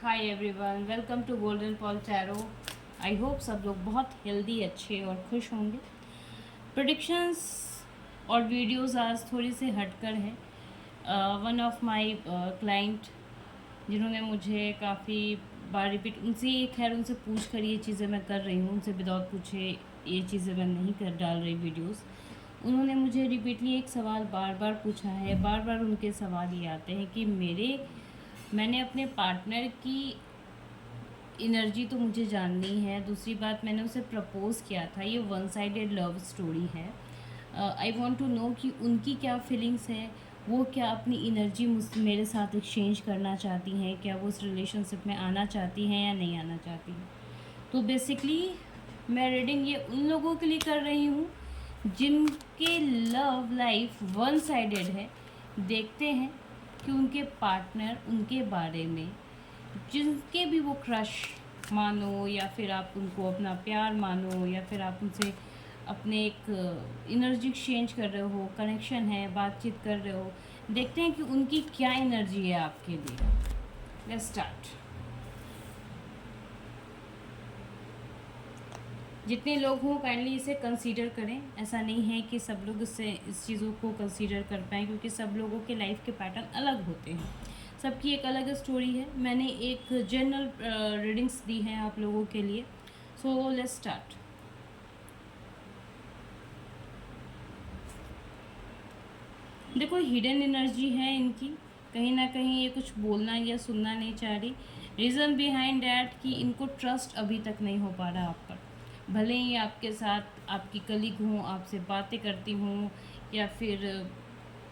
Hi everyone, welcome to Golden Pearl Tarot. I hope सब लोग बहुत हेल्दी, अच्छे और खुश होंगे। प्रेडिक्शंस और वीडियोस आज थोड़ी सी हटकर है। वन ऑफ माय क्लाइंट जिन्होंने मुझे काफ़ी बार रिपीट उनसे पूछ कर ये चीज़ें मैं कर रही हूँ, उनसे विदाउट पूछे ये चीज़ें मैं नहीं कर डाल रही वीडियोस। उन्होंने मुझे रिपीटली एक सवाल बार बार पूछा है। बार बार उनके सवाल ये आते हैं कि मैंने अपने पार्टनर की एनर्जी तो मुझे जाननी है। दूसरी बात, मैंने उसे प्रपोज़ किया था, ये वन साइडेड लव स्टोरी है। आई वांट टू नो कि उनकी क्या फीलिंग्स है, वो क्या अपनी एनर्जी मेरे साथ एक्सचेंज करना चाहती हैं, क्या वो उस रिलेशनशिप में आना चाहती हैं या नहीं आना चाहती हैं। तो बेसिकली मैं रीडिंग ये उन लोगों के लिए कर रही हूँ जिनके लव लाइफ वन साइडेड है। देखते हैं कि उनके पार्टनर उनके बारे में, जिनके भी वो क्रश मानो या फिर आप उनको अपना प्यार मानो या फिर आप उनसे अपने एक एनर्जी एक्सचेंज कर रहे हो, कनेक्शन है, बातचीत कर रहे हो, देखते हैं कि उनकी क्या एनर्जी है आपके लिए। Let's start. जितने लोग हों काइंडली इसे कंसीडर करें। ऐसा नहीं है कि सब लोग इस चीज़ों को कंसीडर कर पाएँ, क्योंकि सब लोगों के लाइफ के पैटर्न अलग होते हैं, सबकी एक अलग स्टोरी है। मैंने एक जनरल रीडिंग्स दी हैं आप लोगों के लिए। So let's start. देखो, हिडन एनर्जी है इनकी। कहीं ना कहीं ये कुछ बोलना या सुनना नहीं चाह रही। रीज़न बिहाइंड डैट कि इनको ट्रस्ट अभी तक नहीं हो पा रहा आप पर। भले ही आपके साथ आपकी कलीग हों, आपसे बातें करती हों या फिर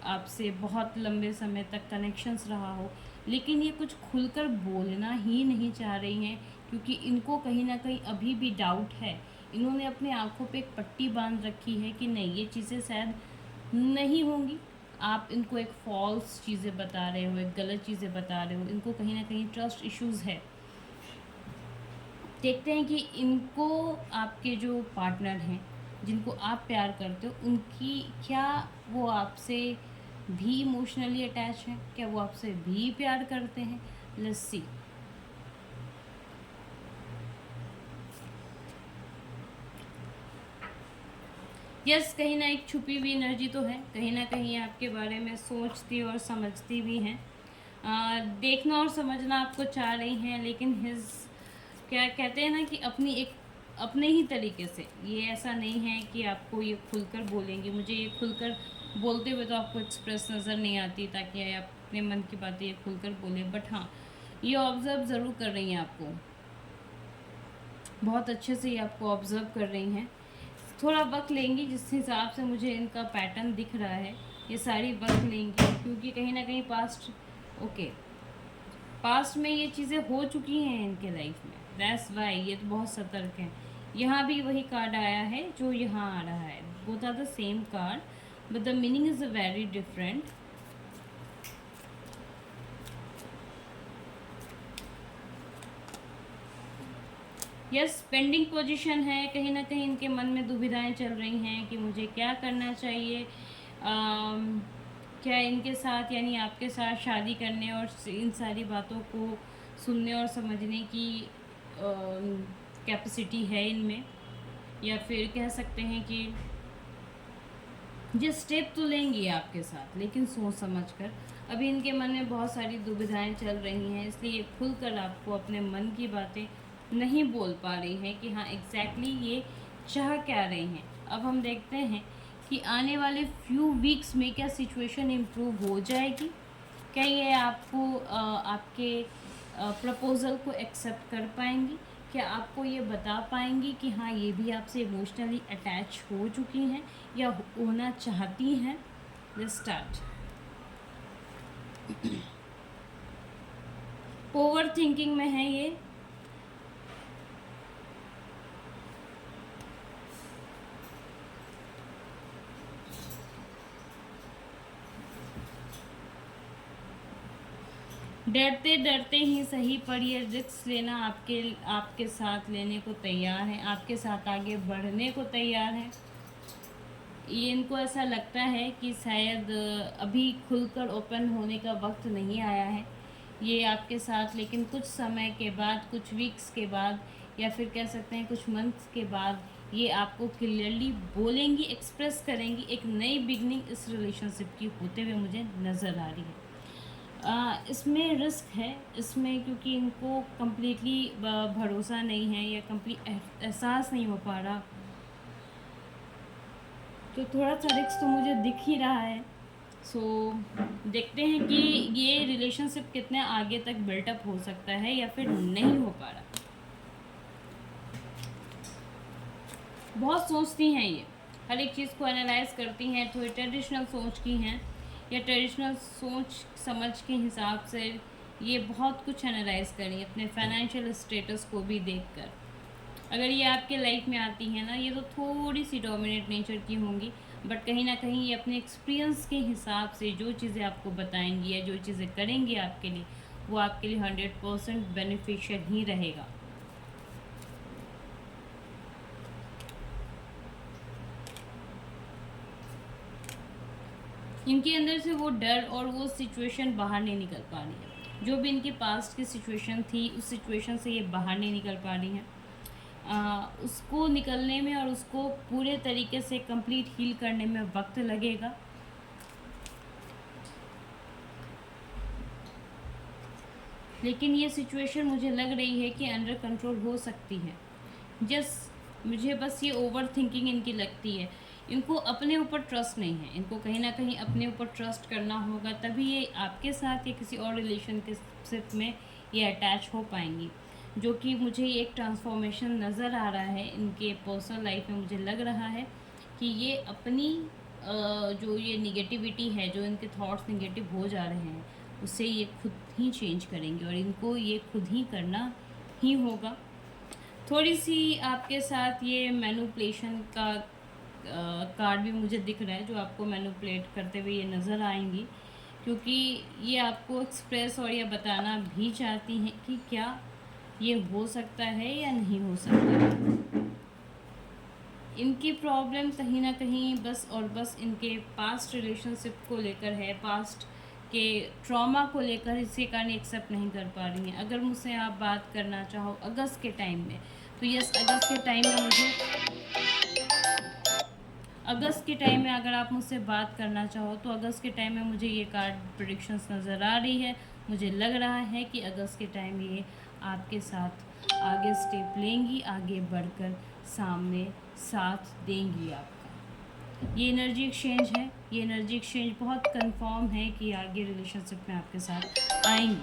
आपसे बहुत लंबे समय तक कनेक्शंस रहा हो, लेकिन ये कुछ खुलकर बोलना ही नहीं चाह रही हैं, क्योंकि इनको कहीं ना कहीं अभी भी डाउट है। इन्होंने अपनी आंखों पे एक पट्टी बांध रखी है कि नहीं, ये चीज़ें शायद नहीं होंगी। आप इनको एक फॉल्स चीज़ें बता रहे हो, एक गलत चीज़ें बता रहे हो। इनको कहीं ना कहीं ट्रस्ट इश्यूज़ है। देखते हैं कि इनको आपके जो पार्टनर हैं, जिनको आप प्यार करते हो, उनकी क्या वो आपसे भी इमोशनली अटैच हैं, क्या वो आपसे भी प्यार करते हैं। Let's see. यस, कहीं ना एक छुपी हुई एनर्जी तो है। कहीं ना कहीं आपके बारे में सोचती और समझती भी हैं। देखना और समझना आपको चाह रही हैं, लेकिन हिज क्या कहते हैं ना कि अपने ही तरीके से। ये ऐसा नहीं है कि आपको ये खुलकर बोलेंगे। मुझे ये खुलकर बोलते हुए तो आपको एक्सप्रेस नज़र नहीं आती, ताकि आप अपने मन की बातें ये खुलकर बोलें। बट हाँ, ये ऑब्ज़र्व ज़रूर कर रही हैं आपको, बहुत अच्छे से ये आपको ऑब्ज़र्व कर रही हैं। थोड़ा वक्त लेंगी, जिस हिसाब से मुझे इनका पैटर्न दिख रहा है, ये सारी वक्त लेंगी, क्योंकि कहीं ना कहीं पास्ट में ये चीज़ें हो चुकी हैं इनके लाइफ में। दैट्स वाई ये तो बहुत सतर्क हैं। यहाँ भी वही कार्ड आया है जो यहाँ आ रहा है। Both are the same card, but the meaning is a very different. Yes, pending position है। कहीं ना कहीं इनके मन में दुविधाएं चल रही हैं कि मुझे क्या करना चाहिए। क्या इनके साथ यानी आपके साथ शादी करने और इन सारी बातों को सुनने और समझने की कैपेसिटी है इनमें, या फिर कह सकते हैं कि ये स्टेप तो लेंगी आपके साथ, लेकिन सोच समझ कर। अभी इनके मन में बहुत सारी दुविधाएं चल रही हैं, इसलिए खुलकर आपको अपने मन की बातें नहीं बोल पा रही हैं कि हाँ एग्जैक्टली ये चाह क्या रही हैं। अब हम देखते हैं कि आने वाले फ्यू वीक्स में क्या सिचुएशन इम्प्रूव हो जाएगी। क्या ये आपके प्रपोज़ल को एक्सेप्ट कर पाएंगी। क्या आपको ये बता पाएंगी कि हाँ ये भी आपसे इमोशनली अटैच हो चुकी हैं या होना चाहती हैं। Let's start. ओवर थिंकिंग में है ये। डरते डरते ही सही, पर ये रिस्क लेना आपके साथ लेने को तैयार हैं, आपके साथ आगे बढ़ने को तैयार हैं। ये इनको ऐसा लगता है कि शायद अभी खुलकर ओपन होने का वक्त नहीं आया है। ये आपके साथ, लेकिन कुछ समय के बाद, कुछ वीक्स के बाद, या फिर कह सकते हैं कुछ मंथ्स के बाद, ये आपको क्लियरली बोलेंगी, एक्सप्रेस करेंगी। एक नई बिगनिंग इस रिलेशनशिप की होते हुए मुझे नज़र आ रही है। इसमें रिस्क है इसमें, क्योंकि इनको कम्प्लीटली भरोसा नहीं है या कम्प्लीट एहसास नहीं हो पा रहा, तो थोड़ा सा रिस्क तो मुझे दिख ही रहा है। सो देखते हैं कि ये रिलेशनशिप कितने आगे तक बिल्टअप हो सकता है या फिर नहीं हो पा रहा। बहुत सोचती हैं ये, हर एक चीज़ को एनालाइज करती हैं, थोड़ी ट्रेडिशनल सोच की हैं या ट्रेडिशनल सोच समझ के हिसाब से ये बहुत कुछ एनालाइज करें, अपने फाइनेंशियल स्टेटस को भी देखकर। अगर ये आपके लाइफ में आती हैं ना, ये तो थोड़ी सी डोमिनेट नेचर की होंगी, बट कहीं ना कहीं ये अपने एक्सपीरियंस के हिसाब से जो चीज़ें आपको बताएंगी या जो चीज़ें करेंगी आपके लिए, वो आपके लिए 100% बेनिफिशियल ही रहेगा। इनके अंदर से वो डर और वो सिचुएशन बाहर नहीं निकल पा रही है। जो भी इनकी पास्ट की सिचुएशन थी, उस सिचुएशन से ये बाहर नहीं निकल पा रही हैं। उसको निकलने में और उसको पूरे तरीके से कंप्लीट हील करने में वक्त लगेगा। लेकिन ये सिचुएशन मुझे लग रही है कि अंडर कंट्रोल हो सकती है। मुझे बस ये ओवर थिंकिंग इनकी लगती है। इनको अपने ऊपर ट्रस्ट नहीं है, इनको कहीं ना कहीं अपने ऊपर ट्रस्ट करना होगा, तभी ये आपके साथ या किसी और रिलेशनशिप में ये अटैच हो पाएंगी। जो कि मुझे एक ट्रांसफॉर्मेशन नज़र आ रहा है इनके पर्सनल लाइफ में। मुझे लग रहा है कि ये अपनी जो ये निगेटिविटी है, जो इनके थॉट्स निगेटिव हो जा रहे हैं, उससे ये खुद ही चेंज करेंगे और इनको ये खुद ही करना ही होगा। थोड़ी सी आपके साथ ये मैनिपुलेशन का कार्ड भी मुझे दिख रहा है, जो आपको मैनिपुलेट करते हुए ये नज़र आएंगी, क्योंकि ये आपको एक्सप्रेस और ये बताना भी चाहती हैं कि क्या ये हो सकता है या नहीं हो सकता है। इनकी प्रॉब्लम कहीं ना कहीं बस और बस इनके पास्ट रिलेशनशिप को लेकर है, पास्ट के ट्रॉमा को लेकर, इसके कारण एक्सेप्ट नहीं कर पा रही हैं। अगर मुझसे आप बात करना चाहो अगस्त के टाइम में, तो यस, अगस्त के टाइम में अगर आप मुझसे बात करना चाहो तो अगस्त के टाइम में मुझे ये कार्ड प्रेडिक्शंस नज़र आ रही है। मुझे लग रहा है कि अगस्त के टाइम ये आपके साथ आगे स्टेप लेंगी, आगे बढ़कर सामने साथ देंगी आपका। ये एनर्जी एक्सचेंज है, ये एनर्जी एक्सचेंज बहुत कंफर्म है कि आगे रिलेशनशिप में आपके साथ आएंगी।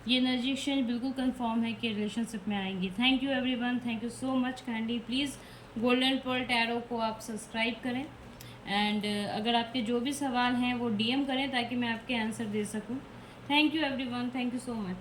ये एनर्जी एक्सचेंज बिल्कुल कंफर्म है कि रिलेशनशिप में आएंगी। Thank you everyone, thank you so much. Kindly please Golden Pearl Tarot को आप सब्सक्राइब करें, एंड अगर आपके जो भी सवाल हैं वो DM करें ताकि मैं आपके आंसर दे सकूं। Thank you everyone, thank you so much.